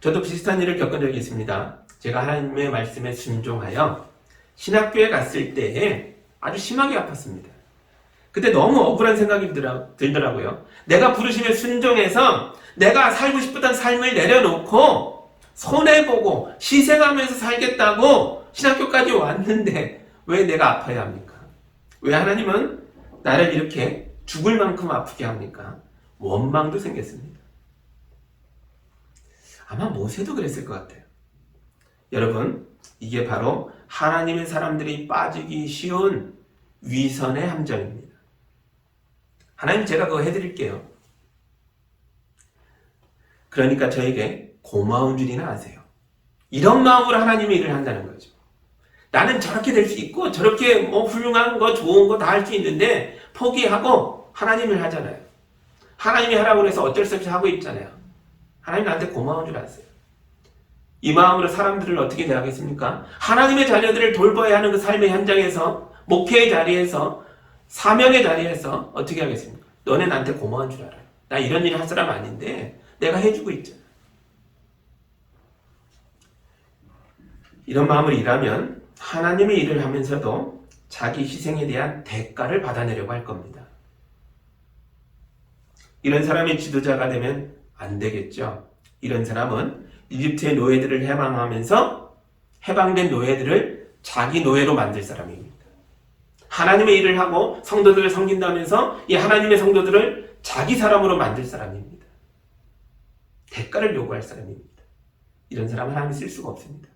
저도 비슷한 일을 겪은 적이 있습니다. 제가 하나님의 말씀에 순종하여 신학교에 갔을 때에 아주 심하게 아팠습니다. 그때 너무 억울한 생각이 들더라고요. 내가 부르심에 순종해서 내가 살고 싶었던 삶을 내려놓고 손해보고 희생하면서 살겠다고 신학교까지 왔는데 왜 내가 아파야 합니까? 왜 하나님은 나를 이렇게 죽을 만큼 아프게 합니까? 원망도 생겼습니다. 아마 모세도 그랬을 것 같아요. 여러분, 이게 바로 하나님의 사람들이 빠지기 쉬운 위선의 함정입니다. 하나님, 제가 그거 해드릴게요. 그러니까 저에게 고마운 줄이나 아세요. 이런 마음으로 하나님의 일을 한다는 거죠. 나는 저렇게 될 수 있고 저렇게 훌륭한 거 좋은 거 다 할 수 있는데 포기하고 하나님을 하잖아요. 하나님이 하라고 해서 어쩔 수 없이 하고 있잖아요. 하나님 나한테 고마운 줄 아세요? 이 마음으로 사람들을 어떻게 대하겠습니까? 하나님의 자녀들을 돌봐야 하는 그 삶의 현장에서, 목회의 자리에서, 사명의 자리에서 어떻게 하겠습니까? 너네 나한테 고마운 줄 알아요. 나 이런 일 할 사람 아닌데 내가 해주고 있잖아. 이런 마음으로 일하면 하나님의 일을 하면서도 자기 희생에 대한 대가를 받아내려고 할 겁니다. 이런 사람이 지도자가 되면 안 되겠죠. 이런 사람은 이집트의 노예들을 해방하면서 해방된 노예들을 자기 노예로 만들 사람입니다. 하나님의 일을 하고 성도들을 섬긴다면서 이 하나님의 성도들을 자기 사람으로 만들 사람입니다. 대가를 요구할 사람입니다. 이런 사람은 하나님 쓸 수가 없습니다.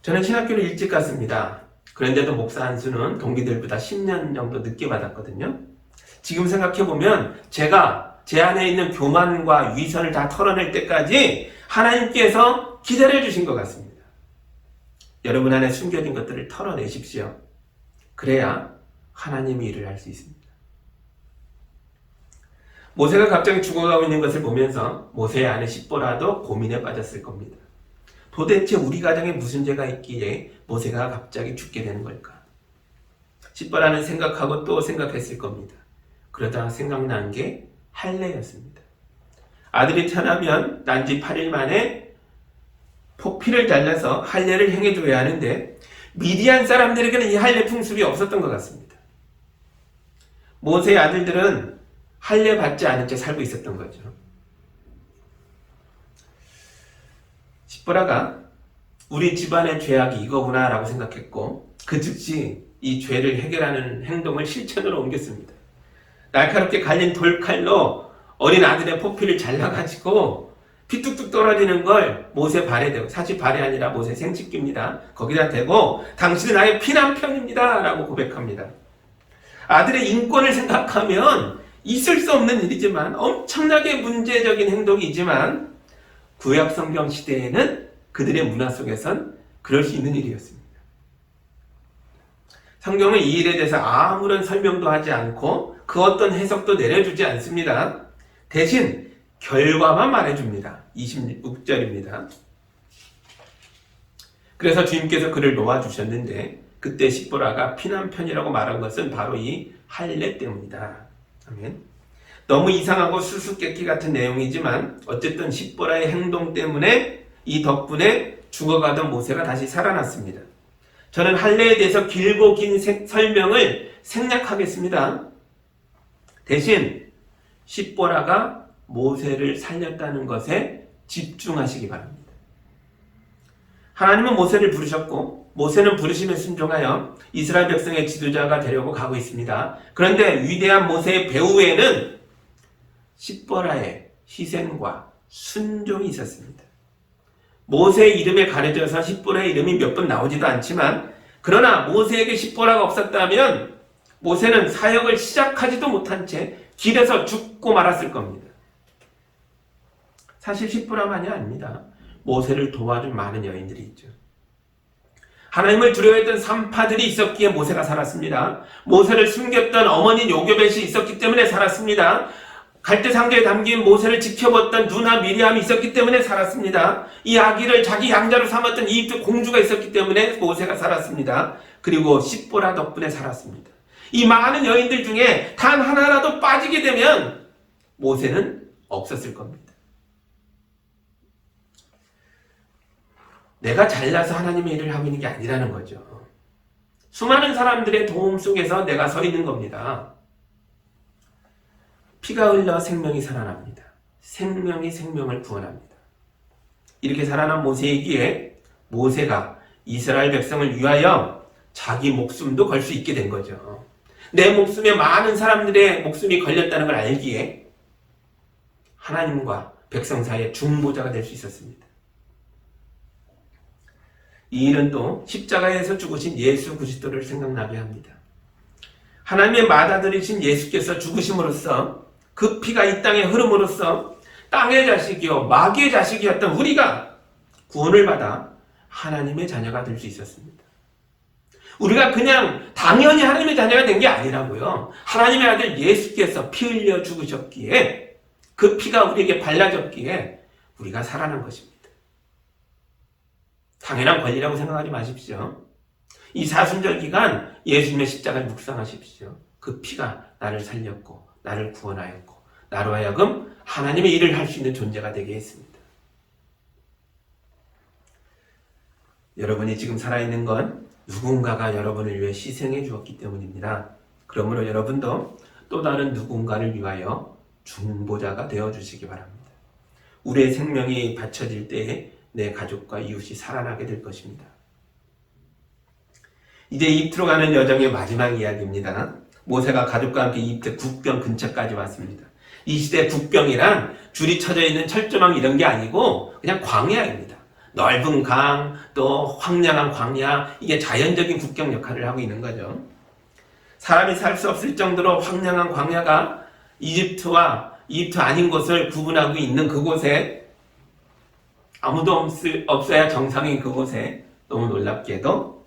저는 신학교를 일찍 갔습니다. 그런데도 목사 안수는 동기들보다 10년 정도 늦게 받았거든요. 지금 생각해보면 제가 제 안에 있는 교만과 위선을 다 털어낼 때까지 하나님께서 기다려주신 것 같습니다. 여러분 안에 숨겨진 것들을 털어내십시오. 그래야 하나님이 일을 할 수 있습니다. 모세가 갑자기 죽어가고 있는 것을 보면서 모세의 아내 십보라도 고민에 빠졌을 겁니다. 도대체 우리 가정에 무슨 죄가 있기에 모세가 갑자기 죽게 되는 걸까? 십보라는 생각하고 또 생각했을 겁니다. 그러다가 생각난 게 할례였습니다. 아들이 태어나면 난지 8일 만에 포피를 잘라서 할례를 행해줘야 하는데 미디안 사람들에게는 이 할례 풍습이 없었던 것 같습니다. 모세의 아들들은 할례 받지 않은 채 살고 있었던 거죠. 십보라가 우리 집안의 죄악이 이거구나 라고 생각했고 그 즉시 이 죄를 해결하는 행동을 실천으로 옮겼습니다. 날카롭게 갈린 돌칼로 어린 아들의 포피를 잘라가지고 피 뚝뚝 떨어지는 걸 모세 발에 대고, 사실 발이 아니라 모세 생식기입니다. 거기다 대고 당신은 나의 피난편입니다 라고 고백합니다. 아들의 인권을 생각하면 있을 수 없는 일이지만 엄청나게 문제적인 행동이지만 구약 성경 시대에는 그들의 문화 속에선 그럴 수 있는 일이었습니다. 성경은 이 일에 대해서 아무런 설명도 하지 않고 그 어떤 해석도 내려주지 않습니다. 대신 결과만 말해줍니다. 26절입니다. 그래서 주님께서 그를 놓아주셨는데 그때 십보라가 피난편이라고 말한 것은 바로 이 할례 때문이다. 아멘. 너무 이상하고 수수께끼 같은 내용이지만 어쨌든 십보라의 행동 때문에 이 덕분에 죽어가던 모세가 다시 살아났습니다. 저는 할례에 대해서 길고 긴 설명을 생략하겠습니다. 대신 십보라가 모세를 살렸다는 것에 집중하시기 바랍니다. 하나님은 모세를 부르셨고 모세는 부르심에 순종하여 이스라엘 백성의 지도자가 되려고 가고 있습니다. 그런데 위대한 모세의 배후에는 십보라의 희생과 순종이 있었습니다. 모세의 이름에 가려져서 십보라의 이름이 몇 번 나오지도 않지만 그러나 모세에게 십보라가 없었다면 모세는 사역을 시작하지도 못한 채 길에서 죽고 말았을 겁니다. 사실 십보라만이 아닙니다. 모세를 도와준 많은 여인들이 있죠. 하나님을 두려워했던 산파들이 있었기에 모세가 살았습니다. 모세를 숨겼던 어머니 요게벳이 있었기 때문에 살았습니다. 갈대상자에 담긴 모세를 지켜봤던 누나 미리암이 있었기 때문에 살았습니다. 이 아기를 자기 양자로 삼았던 이집트 공주가 있었기 때문에 모세가 살았습니다. 그리고 십보라 덕분에 살았습니다. 이 많은 여인들 중에 단 하나라도 빠지게 되면 모세는 없었을 겁니다. 내가 잘나서 하나님의 일을 하고 있는 게 아니라는 거죠. 수많은 사람들의 도움 속에서 내가 서 있는 겁니다. 피가 흘러 생명이 살아납니다. 생명이 생명을 구원합니다. 이렇게 살아난 모세이기에 모세가 이스라엘 백성을 위하여 자기 목숨도 걸 수 있게 된 거죠. 내 목숨에 많은 사람들의 목숨이 걸렸다는 걸 알기에 하나님과 백성 사이의 중보자가 될 수 있었습니다. 이 일은 또 십자가에서 죽으신 예수 그리스도를 생각나게 합니다. 하나님의 맏아들이신 예수께서 죽으심으로써 그 피가 이 땅에 흐름으로써 땅의 자식이요 마귀의 자식이었던 우리가 구원을 받아 하나님의 자녀가 될 수 있었습니다. 우리가 그냥 당연히 하나님의 자녀가 된 게 아니라고요. 하나님의 아들 예수께서 피 흘려 죽으셨기에, 그 피가 우리에게 발라졌기에 우리가 살아난 것입니다. 당연한 권리라고 생각하지 마십시오. 이 사순절 기간 예수님의 십자가를 묵상하십시오. 그 피가 나를 살렸고 나를 구원하였고 나로 하여금 하나님의 일을 할 수 있는 존재가 되게 했습니다. 여러분이 지금 살아있는 건 누군가가 여러분을 위해 희생해 주었기 때문입니다. 그러므로 여러분도 또 다른 누군가를 위하여 중보자가 되어주시기 바랍니다. 우리의 생명이 바쳐질 때에 내 가족과 이웃이 살아나게 될 것입니다. 이제 이집트로 가는 여정의 마지막 이야기입니다. 모세가 가족과 함께 이집트 국경 근처까지 왔습니다. 이 시대 국경이란 줄이 쳐져 있는 철조망 이런 게 아니고 그냥 광야입니다. 넓은 강, 또 황량한 광야, 이게 자연적인 국경 역할을 하고 있는 거죠. 사람이 살 수 없을 정도로 황량한 광야가 이집트와 이집트 아닌 곳을 구분하고 있는 그곳에, 아무도 없어야 정상인 그곳에 너무 놀랍게도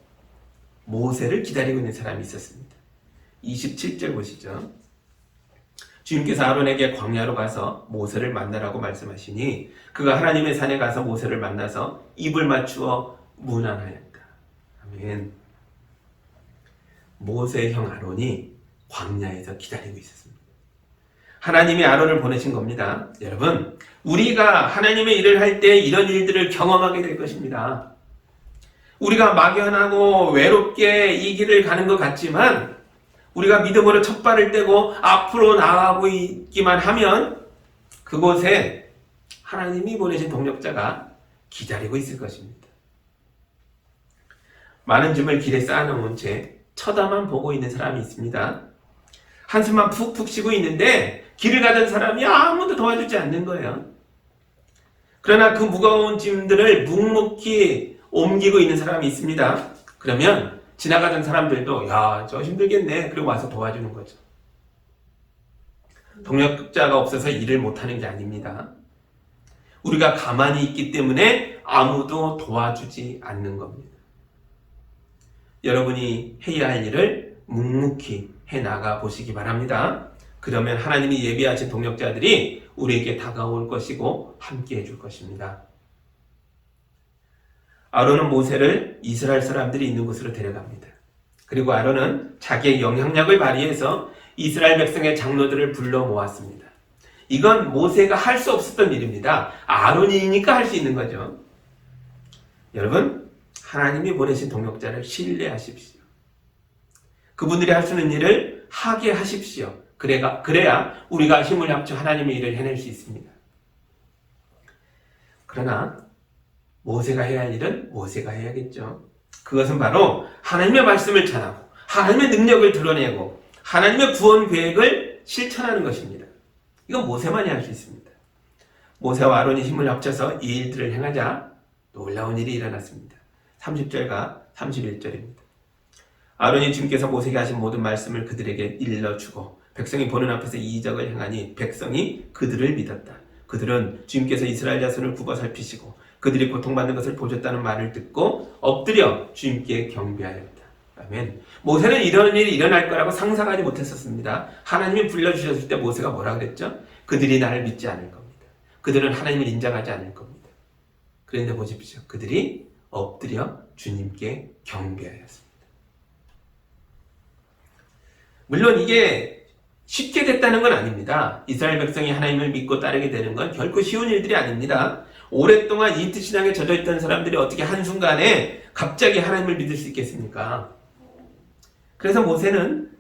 모세를 기다리고 있는 사람이 있었습니다. 27절 보시죠. 주님께서 아론에게 광야로 가서 모세를 만나라고 말씀하시니 그가 하나님의 산에 가서 모세를 만나서 입을 맞추어 문안하였다. 아멘. 모세의 형 아론이 광야에서 기다리고 있었습니다. 하나님이 아론을 보내신 겁니다. 여러분, 우리가 하나님의 일을 할 때 이런 일들을 경험하게 될 것입니다. 우리가 막연하고 외롭게 이 길을 가는 것 같지만 우리가 믿음으로 첫발을 떼고 앞으로 나아가고 있기만 하면 그곳에 하나님이 보내신 동력자가 기다리고 있을 것입니다. 많은 짐을 길에 쌓아놓은 채 쳐다만 보고 있는 사람이 있습니다. 한숨만 푹푹 쉬고 있는데 길을 가던 사람이 아무도 도와주지 않는 거예요. 그러나 그 무거운 짐들을 묵묵히 옮기고 있는 사람이 있습니다. 그러면 지나가던 사람들도 야, 저 힘들겠네. 그리고 와서 도와주는 거죠. 동력자가 없어서 일을 못하는 게 아닙니다. 우리가 가만히 있기 때문에 아무도 도와주지 않는 겁니다. 여러분이 해야 할 일을 묵묵히 해나가 보시기 바랍니다. 그러면 하나님이 예비하신 동력자들이 우리에게 다가올 것이고 함께 해줄 것입니다. 아론은 모세를 이스라엘 사람들이 있는 곳으로 데려갑니다. 그리고 아론은 자기의 영향력을 발휘해서 이스라엘 백성의 장로들을 불러 모았습니다. 이건 모세가 할 수 없었던 일입니다. 아론이니까 할 수 있는 거죠. 여러분, 하나님이 보내신 동역자를 신뢰하십시오. 그분들이 할 수 있는 일을 하게 하십시오. 그래야 우리가 힘을 합쳐 하나님의 일을 해낼 수 있습니다. 그러나 모세가 해야 할 일은 모세가 해야겠죠. 그것은 바로 하나님의 말씀을 전하고 하나님의 능력을 드러내고 하나님의 구원 계획을 실천하는 것입니다. 이건 모세만이 할 수 있습니다. 모세와 아론이 힘을 합쳐서 이 일들을 행하자 놀라운 일이 일어났습니다. 30절과 31절입니다. 아론이 주님께서 모세에게 하신 모든 말씀을 그들에게 일러주고 백성이 보는 앞에서 이적을 행하니 백성이 그들을 믿었다. 그들은 주님께서 이스라엘 자손을 굽어 살피시고 그들이 고통받는 것을 보셨다는 말을 듣고 엎드려 주님께 경배하였다. 아멘. 모세는 이런 일이 일어날 거라고 상상하지 못했었습니다. 하나님이 불러주셨을 때 모세가 뭐라 그랬죠? 그들이 나를 믿지 않을 겁니다. 그들은 하나님을 인정하지 않을 겁니다. 그런데 보십시오. 그들이 엎드려 주님께 경배하였습니다. 물론 이게 쉽게 됐다는 건 아닙니다. 이스라엘 백성이 하나님을 믿고 따르게 되는 건 결코 쉬운 일들이 아닙니다. 오랫동안 이집트 신앙에 젖어있던 사람들이 어떻게 한순간에 갑자기 하나님을 믿을 수 있겠습니까? 그래서 모세는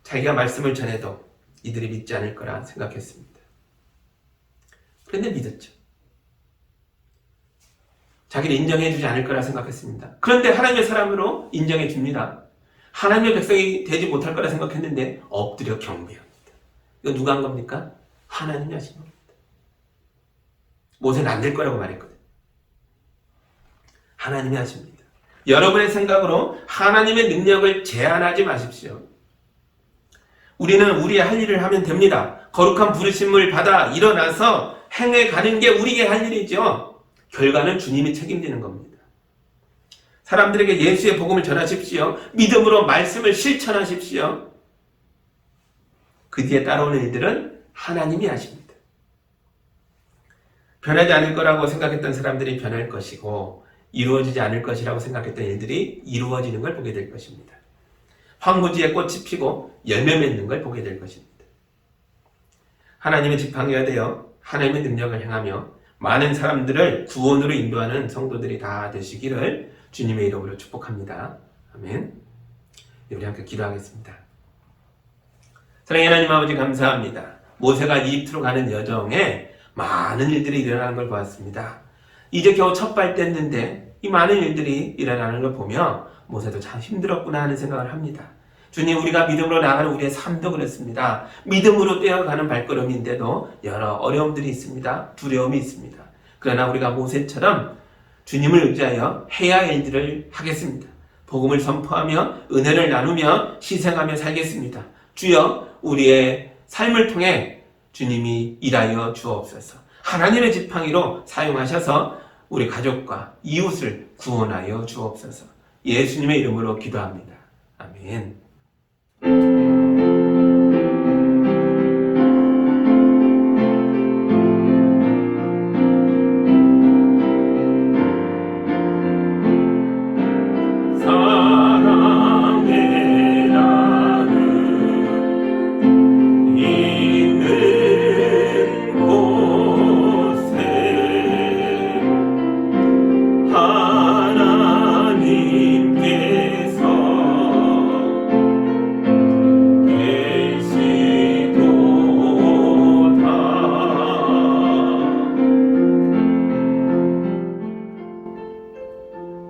자기가 말씀을 전해도 이들이 믿지 않을 거라 생각했습니다. 그런데 믿었죠. 자기를 인정해주지 않을 거라 생각했습니다. 그런데 하나님의 사람으로 인정해줍니다. 하나님의 백성이 되지 못할 거라 생각했는데 엎드려 경배합니다. 이거 누가 한 겁니까? 하나님이 하신 겁니다. 모세는 안 될 거라고 말했거든요. 하나님이 하십니다. 여러분의 생각으로 하나님의 능력을 제한하지 마십시오. 우리는 우리의 할 일을 하면 됩니다. 거룩한 부르심을 받아 일어나서 행해 가는 게 우리의 할 일이죠. 결과는 주님이 책임지는 겁니다. 사람들에게 예수의 복음을 전하십시오. 믿음으로 말씀을 실천하십시오. 그 뒤에 따라오는 일들은 하나님이 하십니다. 변하지 않을 거라고 생각했던 사람들이 변할 것이고 이루어지지 않을 것이라고 생각했던 일들이 이루어지는 걸 보게 될 것입니다. 황무지에 꽃이 피고 열매 맺는 걸 보게 될 것입니다. 하나님의 지팡이가 되어 하나님의 능력을 행하며 많은 사람들을 구원으로 인도하는 성도들이 다 되시기를 주님의 이름으로 축복합니다. 아멘. 우리 함께 기도하겠습니다. 사랑의 하나님 아버지 감사합니다. 모세가 이집트로 가는 여정에 많은 일들이 일어나는 걸 보았습니다. 이제 겨우 첫 발 뗐는데 이 많은 일들이 일어나는 걸 보며 모세도 참 힘들었구나 하는 생각을 합니다. 주님, 우리가 믿음으로 나가는 우리의 삶도 그렇습니다. 믿음으로 뛰어가는 발걸음인데도 여러 어려움들이 있습니다. 두려움이 있습니다. 그러나 우리가 모세처럼 주님을 의지하여 해야 할 일들을 하겠습니다. 복음을 선포하며 은혜를 나누며 희생하며 살겠습니다. 주여, 우리의 삶을 통해 주님이 일하여 주옵소서. 하나님의 지팡이로 사용하셔서 우리 가족과 이웃을 구원하여 주옵소서. 예수님의 이름으로 기도합니다. 아멘.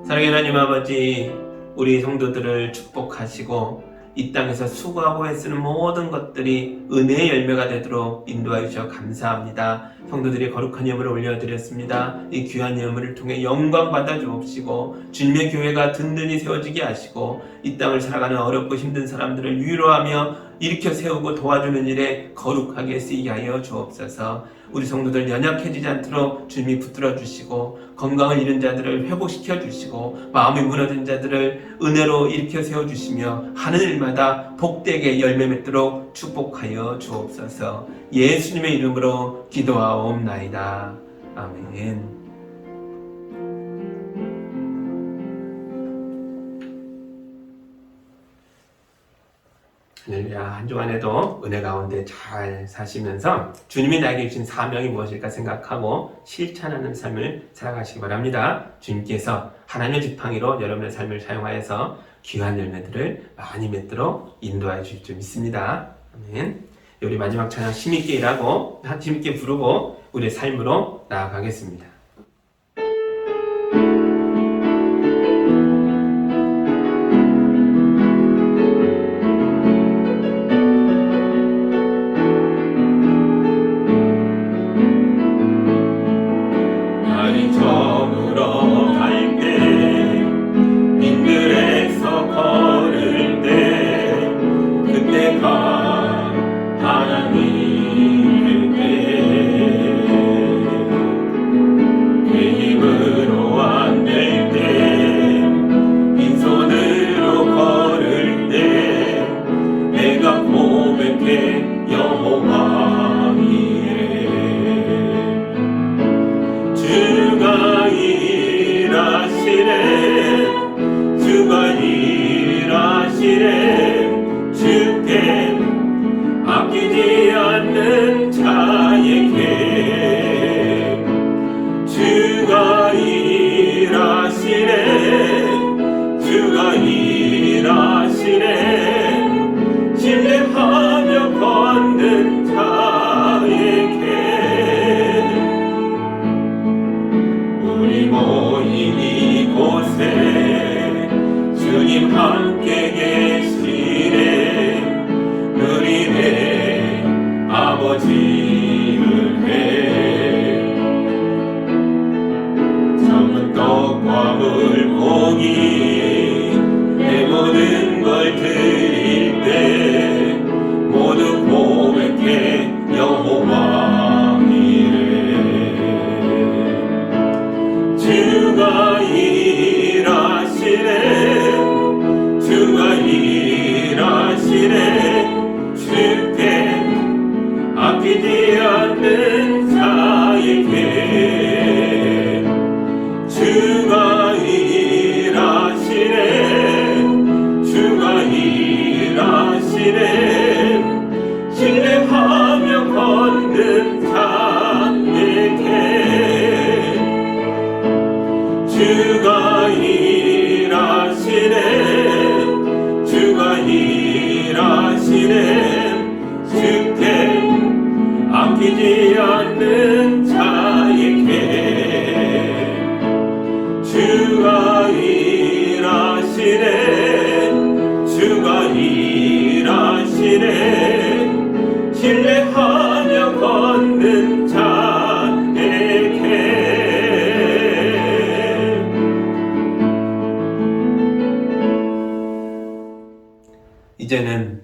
사랑의 하나님 아버지, 우리 성도들을 축복하시고 이 땅에서 수고하고 애쓰는 모든 것들이 은혜의 열매가 되도록 인도하여 주셔 감사합니다. 성도들이 거룩한 예물을 올려드렸습니다. 이 귀한 예물을 통해 영광 받아 주옵시고 주님의 교회가 든든히 세워지게 하시고 이 땅을 살아가는 어렵고 힘든 사람들을 위로하며 일으켜 세우고 도와주는 일에 거룩하게 쓰이게 하여 주옵소서. 우리 성도들 연약해지지 않도록 주님이 붙들어 주시고 건강을 잃은 자들을 회복시켜 주시고 마음이 무너진 자들을 은혜로 일으켜 세워 주시며 하는 일마다 복되게 열매 맺도록 축복하여 주옵소서. 예수님의 이름으로 기도하옵나이다. 아멘. 할렐루야. 한 주간에도 은혜 가운데 잘 사시면서 주님이 나에게 주신 사명이 무엇일까 생각하고 실천하는 삶을 살아가시기 바랍니다. 주님께서 하나님의 지팡이로 여러분의 삶을 사용하여서 귀한 열매들을 많이 맺도록 인도하여 주실 줄 믿습니다. 아멘. 우리 마지막 찬양 힘있게 일하고 힘있게 부르고 우리의 삶으로 나아가겠습니다. 주가 일하시 주가 일하시네 주께 아끼지 않는 자에게 주가 일하시네 주가 일하시네 신뢰하며 걷는 자에게 주가 일하시네 주가 일하시네 주께 아끼지 않는 자에게 주가 일하시네 주가 일하시네 신뢰하며 걷는 자에게 이제는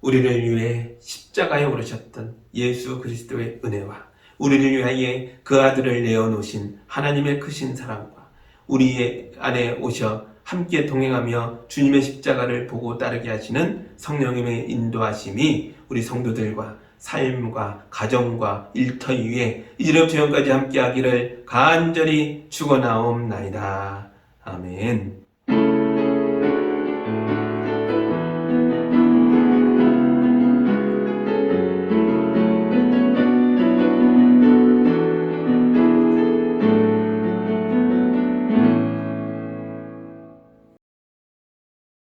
우리를 위해 십자가에 오르셨던 예수 그리스도의 은혜와 우리를 위하여 그 아들을 내어놓으신 하나님의 크신 사랑과 우리 안에 오셔 함께 동행하며 주님의 십자가를 보고 따르게 하시는 성령님의 인도하심이 우리 성도들과 삶과 가정과 일터 위에 이제부터 영까지 함께 하기를 간절히 축원하옵나이다. 아멘.